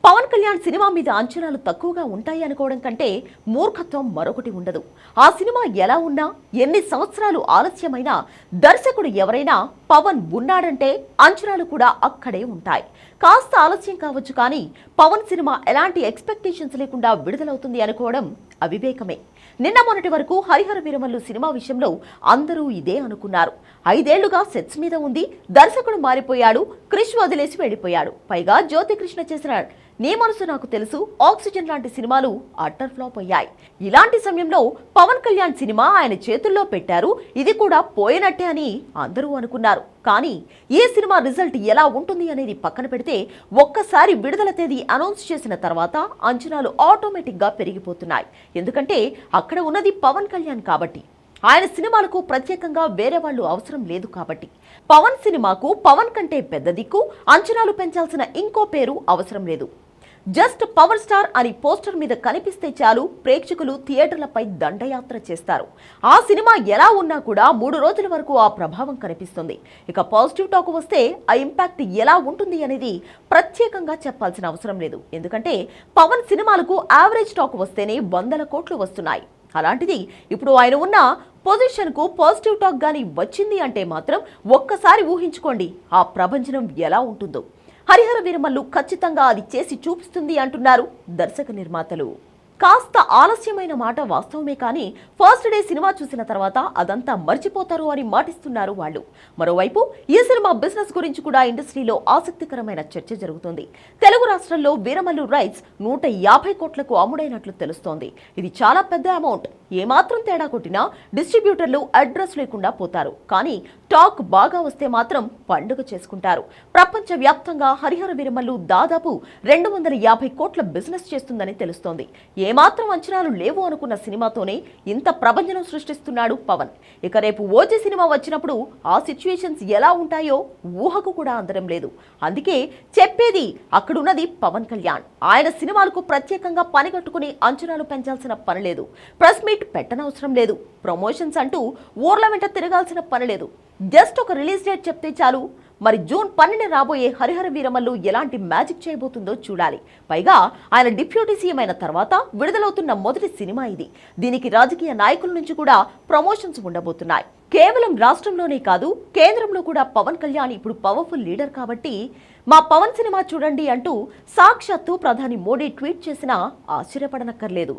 Pawan Kalyan cinema మీద అంచనాలు తక్కువగా ఉంటాయి అనుకోవడం కంటే మూర్ఖత్వం మరొకటి ఉండదు. ఆ సినిమా ఎలా ఉన్నా, ఎన్ని సంవత్సరాలు ఆలస్యమైనా దర్శకుడు ఎవరైనా పవన్ ఉన్నాడంటే అంచనాలు కూడా అక్కడే ఉంటాయి. కాస్త ఆలస్యం కావచ్చు, కానీ పవన్ సినిమా ఎలాంటి ఎక్స్పెక్టేషన్స్ లేకుండా విడుదలవుతుంది అనుకోవడం అవివేకమే. నిన్న మొన్నటి వరకు హరిహర వీరమల్లు సినిమా విషయంలో అందరూ ఇదే అనుకున్నారు. 5 ఏళ్లుగా సెట్స్ మీద ఉంది, దర్శకుడు మారిపోయాడు, క్రిష్ వదిలేసి వెళ్ళిపోయాడు, పైగా జ్యోతికృష్ణ చేసిన నీ మనసు నాకు తెలుసు, ఆక్సిజన్ లాంటి సినిమాలు అట్టర్ ఫ్లాప్ అయ్యాయి. ఇలాంటి సమయంలో పవన్ కళ్యాణ్ సినిమా ఆయన చేతుల్లో పెట్టారు, ఇది కూడా పోయినట్టే అని అందరూ అనుకున్నారు. కానీ ఈ సినిమా రిజల్ట్ ఎలా ఉంటుంది అనేది పక్కన పెడితే, ఒక్కసారి విడుదల తేదీ అనౌన్స్ చేసిన తర్వాత అంచనాలు ఆటోమేటిక్ గా పెరిగిపోతున్నాయి. ఎందుకంటే అక్కడ ఉన్నది పవన్ కళ్యాణ్ కాబట్టి, ఆయన సినిమాలకు ప్రత్యేకంగా వేరే వాళ్ళు అవసరం లేదు కాబట్టి. పవన్ సినిమాకు పవన్ కంటే పెద్ద దిక్కు, అంచనాలు పెంచాల్సిన ఇంకో పేరు అవసరం లేదు. జస్ట్ పవర్ స్టార్ అని పోస్టర్ మీద కనిపిస్తే చాలు, ప్రేక్షకులు థియేటర్లపై దండయాత్ర చేస్తారు. ఆ సినిమా ఎలా ఉన్నా కూడా 3 రోజుల వరకు ఆ ప్రభావం కనిపిస్తుంది. ఇక పాజిటివ్ టాక్ వస్తే ఆ ఇంపాక్ట్ ఎలా ఉంటుంది అనేది ప్రత్యేకంగా చెప్పాల్సిన అవసరం లేదు. ఎందుకంటే పవన్ సినిమాలకు యావరేజ్ టాక్ వస్తేనే 100 కోట్లు వస్తున్నాయి. అలాంటిది ఇప్పుడు ఆయన ఉన్న పొజిషన్ కు పాజిటివ్ టాక్ గానీ వచ్చింది అంటే మాత్రం ఒక్కసారి ఊహించుకోండి ఆ ప్రభంజనం ఎలా ఉంటుందో. హరిహర వీరమల్లు ఖచ్చితంగా అది చేసి చూపిస్తుంది అంటున్నారు దర్శక నిర్మాతలు. కాస్త ఆలస్యమైన మాట వాస్తవమే, కానీ ఫస్ట్ డే సినిమా చూసిన తర్వాత అదంతా మర్చిపోతారు అని మాటిస్తున్నారు వాళ్ళు. మరోవైపు ఈ సినిమా బిజినెస్ గురించి కూడా ఇండస్ట్రీలో ఆసక్తికరమైన చర్చ జరుగుతుంది. తెలుగు రాష్ట్రాల్లో వీరమల్లు రైట్స్ 150 కోట్లకు అమ్ముడైనట్లు తెలుస్తోంది. ఇది చాలా పెద్ద అమౌంట్. ఏమాత్రం తేడా కొట్టినా డిస్ట్రిబ్యూటర్లు అడ్రస్ లేకుండా పోతారు. కానీ టాక్ బాగా వస్తే మాత్రం పండుగ చేసుకుంటారు. ప్రపంచ వ్యాప్తంగా హరిహర వీరమల్లు దాదాపు 250 కోట్ల బిజినెస్ చేస్తుందని తెలుస్తోంది. ఏమాత్రం అంచనాలు లేవు అనుకున్న సినిమాతోనే ఇంత ప్రభంజనం సృష్టిస్తున్నాడు పవన్. ఇక రేపు ఓజీ సినిమా వచ్చినప్పుడు ఆ సిచ్యువేషన్స్ ఎలా ఉంటాయో ఊహకు కూడా అందడం లేదు. అందుకే చెప్పేది, అక్కడున్నది పవన్ కళ్యాణ్. ఆయన సినిమాలకు ప్రత్యేకంగా పనిగట్టుకుని అంచనాలు పెంచాల్సిన పని లేదు. ప్రెస్ మీట్ పెట్టనవసరం లేదు. ప్రమోషన్స్ అంటూ ఊర్ల వెంట తిరగాల్సిన పని లేదు. జస్ట్ ఒక రిలీజ్ డేట్ చెప్తే చాలు. మరి జూన్ 12 రాబోయే హరిహర వీరమల్లు ఎలాంటి మ్యాజిక్ చేయబోతుందో చూడాలి. పైగా ఆయన డిప్యూటీ సీఎం అయిన తర్వాత విడుదలవుతున్న మొదటి సినిమా ఇది. దీనికి రాజకీయ నాయకుల నుంచి కూడా ప్రమోషన్స్ ఉండబోతున్నాయి. కేవలం రాష్ట్రంలోనే కాదు, కేంద్రంలో కూడా పవన్ కళ్యాణ్ ఇప్పుడు పవర్ఫుల్ లీడర్ కాబట్టి మా పవన్ సినిమా చూడండి అంటూ సాక్షాత్తు ప్రధాని మోడీ ట్వీట్ చేసినా ఆశ్చర్యపడనక్కర్లేదు.